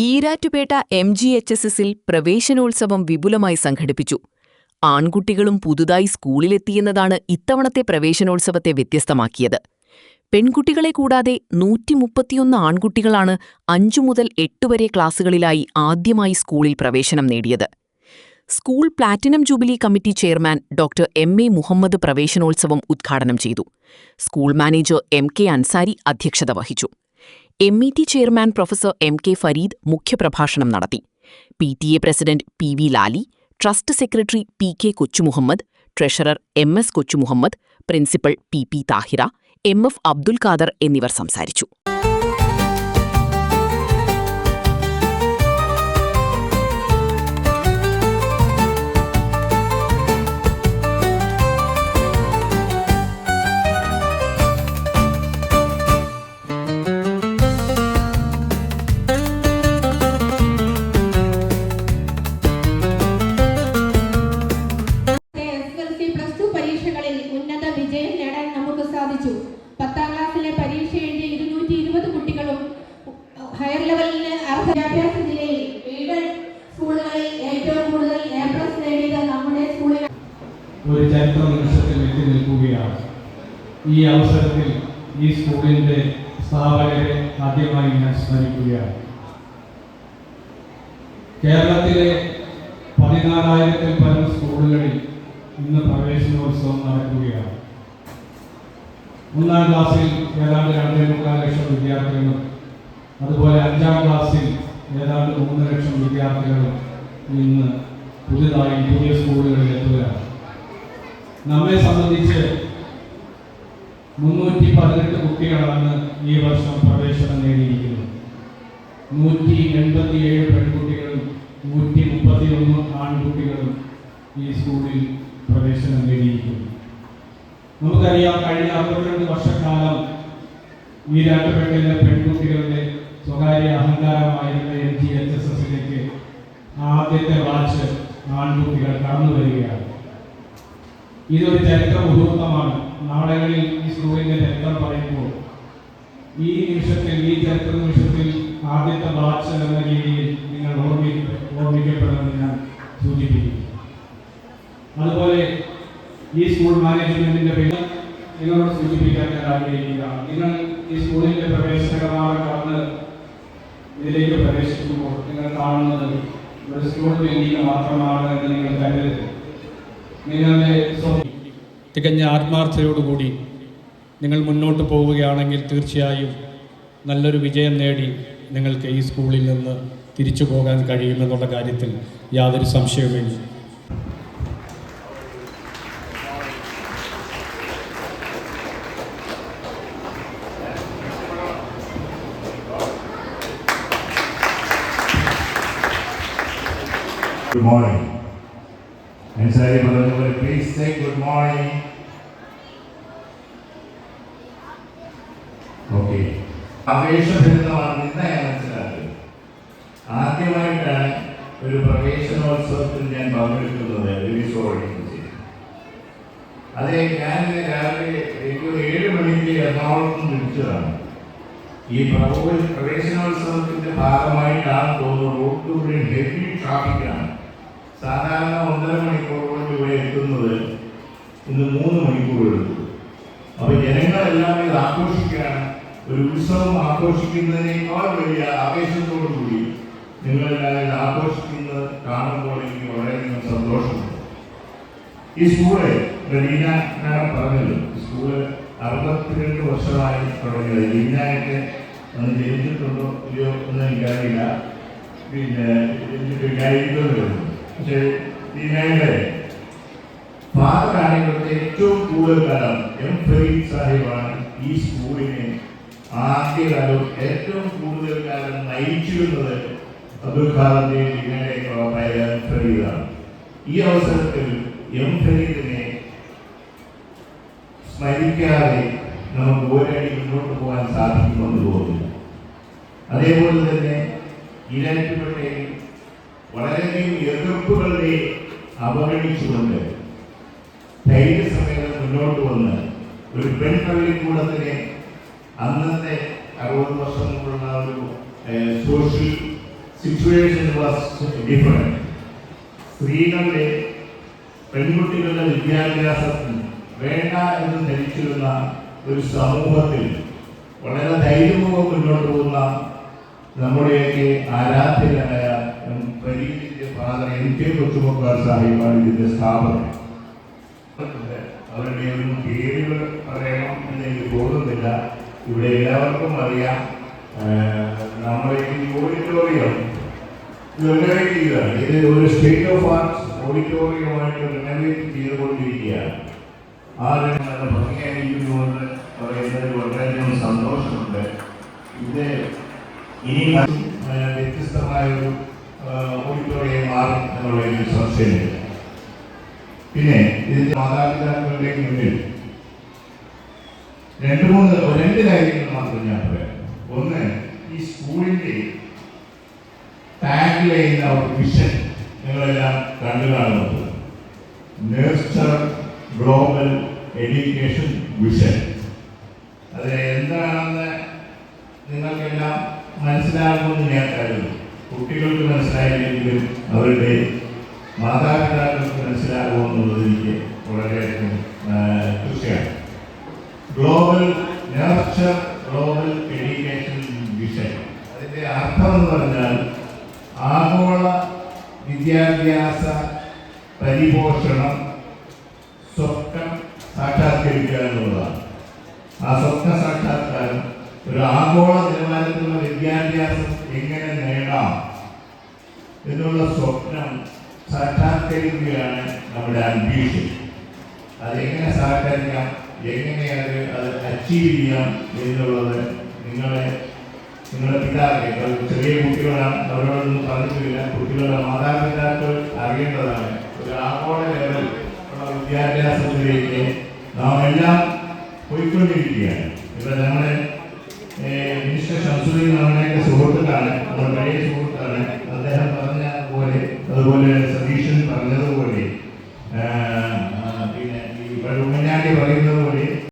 ഈരാറ്റുപേട്ട MGHSSൽ പ്രവേശനോത്സവം വിപുലമായി സംഘടിപ്പിച്ചു. ആൺകുട്ടികളും പുതുതായി സ്കൂളിലെത്തിയെന്നതാണ് ഇത്തവണത്തെ പ്രവേശനോത്സവത്തെ വ്യത്യസ്തമാക്കിയത്. പെൺകുട്ടികളെ കൂടാതെ 131 ആൺകുട്ടികളാണ് 5 മുതൽ 8 വരെ ക്ലാസുകളിലായി ആദ്യമായി സ്കൂളിൽ പ്രവേശനം നേടിയത്. School platinum jubilee committee chairman doctor MA Muhammad പ്രവേശനോത്സവം ഉദ്ഘാടനം ചെയ്തു. സ്കൂൾ മാനേജർ MK അൻസാരി അധ്യക്ഷത വഹിച്ചു. MET chairman professor MK Farid മുഖ്യപ്രഭാഷണം നടത്തി. PTA president PV Lali, trust secretary PK Kochumuhammad, treasurer MS Kochumuhammad, principal PP Thahira, MF Abdul Khader എന്നിവർ സംസാരിച്ചു. പത്താം ക്ലാസ്സിലെ പരീക്ഷ എഴുതിയ 220 കുട്ടികളും ഹയർ ലെവലിന് വിദ്യാഭ്യാസ നിലയിൽ എയ്ഡഡ് സ്കൂളുകളിൽ ഏറ്റവും കൂടുതൽ A+ നേടിയത് നമ്മുടെ സ്കൂളിൽ ഒരു ചരിത്ര നിമിഷത്തിൽ എത്തി നിൽക്കുകയാണ്. ഈ അവസരത്തിൽ ഈ സ്കൂളിന്റെ സ്ഥാപകരെ ആദ്യമായി ഞാൻ സ്മരിക്കുകയാണ്. കേരളത്തിലെ 14,000-ൽ പരം സ്കൂളുകളിൽ ഇന്ന് പ്രവേശനോത്സവം നടക്കുകയാണ്. 1-ാം ക്ലാസ്സിൽ ഏതാണ്ട് 2.25 ലക്ഷം വിദ്യാർത്ഥികളും അതുപോലെ 5-ാം ക്ലാസ്സിൽ ഏതാണ്ട് 3 ലക്ഷം വിദ്യാർത്ഥികളും ഇന്ന് പുതിയ സ്കൂളുകളിൽ എത്തുകയാണ്. നമ്മെ സംബന്ധിച്ച് 318 കുട്ടികളാണ് ഈ വർഷം പ്രവേശനം നേടിയിരിക്കുന്നത്. 187 പെൺകുട്ടികളും 131 ആൺകുട്ടികളും ഈ സ്കൂളിൽ പ്രവേശനം നേടിയിരിക്കുന്നു. നമുക്കറിയാം, കഴിഞ്ഞ 62 വർഷക്കാലം ഈരാറ്റുപേട്ടയിലെ പെൺകുട്ടികളുടെ സ്വകാര്യ അഹങ്കാരമായിരുന്ന MGHSSലേക്ക് ആദ്യത്തെ ബാച്ച് ആൺകുട്ടികൾ കടന്നു വരികയാണ്. ഇതൊരു ചരിത്ര മുഹൂർത്തമാണ്. നാളുകളിൽ ഈ സ്കൂളിന്റെ ചരിത്രം പറയുമ്പോൾ ഈ ചരിത്ര നിമിഷത്തിൽ ആദ്യത്തെ ബാച്ച് എന്ന രീതിയിൽ നിങ്ങൾ ഓർമ്മിക്കപ്പെടുമെന്ന് ഞാൻ സൂചിപ്പിക്കും. അതുപോലെ ഈ സ്കൂൾ മാനേജ്മെന്റിന്റെ പേരിൽ നിങ്ങളോട് സൂചിപ്പിക്കാൻ ഞാൻ ആഗ്രഹിക്കുകയാണ്. നിങ്ങൾ ഈ സ്കൂളിന്റെ പ്രവേശന കവാടം കടന്ന് ഇതിലേക്ക് പ്രവേശിക്കുമ്പോൾ നിങ്ങൾ കാണുന്നത് ഒരു സ്കൂൾ ബിൽഡിംഗ് മാത്രമാണ് എന്ന് നിങ്ങൾ കരുതരുത്. നിങ്ങളുടെ തികഞ്ഞ ആത്മാർത്ഥതയോടുകൂടി നിങ്ങൾ മുന്നോട്ട് പോവുകയാണെങ്കിൽ തീർച്ചയായും നല്ലൊരു വിജയം നേടി നിങ്ങൾക്ക് ഈ സ്കൂളിൽ നിന്ന് തിരിച്ചു പോകാൻ കഴിയുമെന്നുള്ള കാര്യത്തിൽ യാതൊരു സംശയവുമില്ല. Good morning. Ansari brother, please say good morning. Okay. ആവേശഭരിതമാണെന്ന് ഞാൻ മനസ്സിലാക്കി. ആദ്യമായിട്ടാണ് ഒരു പ്രവേശനോത്സവത്തിൽ ഞാൻ പങ്കെടുക്കുന്നത്. അതെ, ഞാൻ രാവിലെ 7 മണിക്ക് എറണാകുളത്ത് തിരിച്ചതാണ്. ഈ പ്രവേശനോത്സവത്തിന്റെ ഭാഗമായിട്ടാണ് തോന്നുന്നത്. റോഡ് ഹെവി ട്രാഫിക്കാണ്. സാധാരണ 1.5 മണിക്കൂർ കൊണ്ട് ഇവിടെ എത്തുന്നത് ഇന്ന് 3 മണിക്കൂർ എടുത്തു. അപ്പൊ ജനങ്ങളെല്ലാം ഇത് ആഘോഷിക്കുകയാണ്. ഒരു ഉത്സവം ആഘോഷിക്കുന്നതിനേക്കാൾ വലിയ ആവേശത്തോടു കൂടി നിങ്ങളെല്ലാവരും ആഘോഷിക്കുന്നത് കാണുമ്പോൾ എനിക്ക് വളരെയധികം സന്തോഷമുണ്ട്. ഈ സ്കൂള് ലീന മാഡം പറഞ്ഞത്, സ്കൂള് 62 വർഷമായി തുടങ്ങിയത്. ലീനയൊക്കെ അന്ന് ജനിച്ചിട്ടുണ്ടോ ഇല്ലയോ എന്ന് എനിക്കറിയില്ല. പിന്നെ ജനിച്ചിട്ടില്ലായിരിക്കുമെന്ന്. പക്ഷേ ലീനയുടെ ഫാദറാണ് ഇവിടുത്തെ ഏറ്റവും കൂടുതൽ കാലം ഫരീദ് സാഹിബാണ് ഈ സ്കൂളിനെ ആദ്യകാലം ഏറ്റവും കൂടുതൽ കാലം നയിച്ചിരുന്നത്. അബ്ദുൽ ഖാദറിന്റെയും ലീനയുടെയും ഫരീദാണ്. ഈ അവസരത്തിൽ ഫരീദിനെ സ്മരിക്കാതെ നമുക്ക് ഒരടി മുന്നോട്ട് പോകാൻ സാധിക്കുമെന്ന് തോന്നുന്നു. അതേപോലെ തന്നെ ഈരാറ്റുപേട്ടയിൽ വളരെയധികം എതിർപ്പുകളുടെ അവഗണിച്ചുകൊണ്ട് ധൈര്യസമേതം മുന്നോട്ട് വന്ന് ഒരു പെൺപള്ളിക്കൂടത്തിനെ അന്നത്തെ 60 വർഷം മുമ്പുള്ള ഒരു സോഷ്യൽ situation was different. സ്ത്രീകളുടെ പെൺകുട്ടികളുടെ വിദ്യാഭ്യാസത്തിൽ വേണ്ട എന്ന് ധരിച്ചിരുന്ന ഒരു സമൂഹത്തിൽ വളരെ ധൈര്യപൂർവ്വം മുന്നോട്ട് പോകുന്ന നമ്മുടെയൊക്കെ ആരാധ്യനായ പരിഗണിച്ച ഫാദർ MK കൊച്ചുമുക്കാർ സാഹിബാണ് ഇതിന്റെ സ്ഥാപനം. അവരുടെ ഒന്നും പേരുകൾ പറയണം എന്ന് എനിക്ക് തോന്നുന്നില്ല. ഇവിടെ എല്ലാവർക്കും അറിയാം. നമ്മുടെ ഈ ഓഡിറ്റോറിയം റിനോവേറ്റ് ചെയ്യുകയാണ്. ഇത് ഒരു സ്റ്റേറ്റ് ഓഫ് ആർട്സ് ഓഡിറ്റോറിയമായിട്ട് റിനോവേറ്റ് ചെയ്തുകൊണ്ടിരിക്കുകയാണ്. ആ നല്ല ഭംഗിയായിരിക്കുന്നുകൊണ്ട് പറയുന്നതിൽ വളരെയധികം സന്തോഷമുണ്ട്. ഇത് ഇനി വ്യത്യസ്തമായ ഒരു ഓഡിറ്റോറിയം മാറും എന്നുള്ളതിൽ സംശയമില്ല. പിന്നെ ഇതിന്റെ മാതാപിതാക്കളുടെ മുന്നിൽ രണ്ട് കാര്യങ്ങൾ മാത്രം ഞാൻ പറയാം. ഒന്ന്, ഈ സ്കൂളിന്റെ ടാഗ് ലൈൻ വിഷൻ നിങ്ങളെല്ലാം കണ്ടു കാണുന്നത് നർച്ചർ ഗ്ലോബൽ എഡ്യൂക്കേഷൻ വിഷൻ. അത് എന്താണെന്ന് നിങ്ങൾക്കെല്ലാം മനസ്സിലാകുമെന്ന് ഞാൻ കരുതുന്നു. കുട്ടികൾക്ക് മനസ്സിലായില്ലെങ്കിലും അവരുടെ മാതാപിതാക്കൾക്ക് മനസ്സിലാകുമെന്നുള്ളത് എനിക്ക് വളരെയധികം തീർച്ചയാണ്. Global nurture global education vision, അതിൻ്റെ അർത്ഥം എന്ന് പറഞ്ഞാൽ ആഗോള വിദ്യാഭ്യാസ പരിപോഷണം സ്വപ്നം സാക്ഷാത്കരിക്കുക എന്നുള്ളതാണ്. ആ സ്വപ്ന സാക്ഷാത്കാരം ഒരു ആഗോള നിലവാരത്തിലുള്ള വിദ്യാഭ്യാസം എങ്ങനെ നേടാം എന്നുള്ള സ്വപ്നം സാക്ഷാത്കരിക്കുകയാണ് നമ്മുടെ അംബീഷൻ. അതെങ്ങനെ സാക്ഷാത്കരിക്കാം, എങ്ങനെ അത് അച്ചീവ് ചെയ്യാം എന്നുള്ളത് നിങ്ങളുടെ പിതാക്കൾ, ചെറിയ കുട്ടികളാണ്, അവരോടൊന്നും പറഞ്ഞിട്ടില്ല. കുട്ടികളുടെ മാതാപിതാക്കൾ അറിയേണ്ടതാണ്. ഒരു ആഗോള ലെവൽ ഉള്ള വിദ്യാഭ്യാസത്തിലേക്ക് നാം എല്ലാം പോയിക്കൊണ്ടിരിക്കുകയാണ്. ഇവിടെ നമ്മുടെ മിനിസ്റ്റർ ഷംസുദ്ദീൻ നമ്മുടെയൊക്കെ സുഹൃത്തുക്കളാണ്, നമ്മുടെ പഴയ സുഹൃത്താണ്. അദ്ദേഹം പറഞ്ഞ പോലെ, അതുപോലെ സതീശൻ പറഞ്ഞത്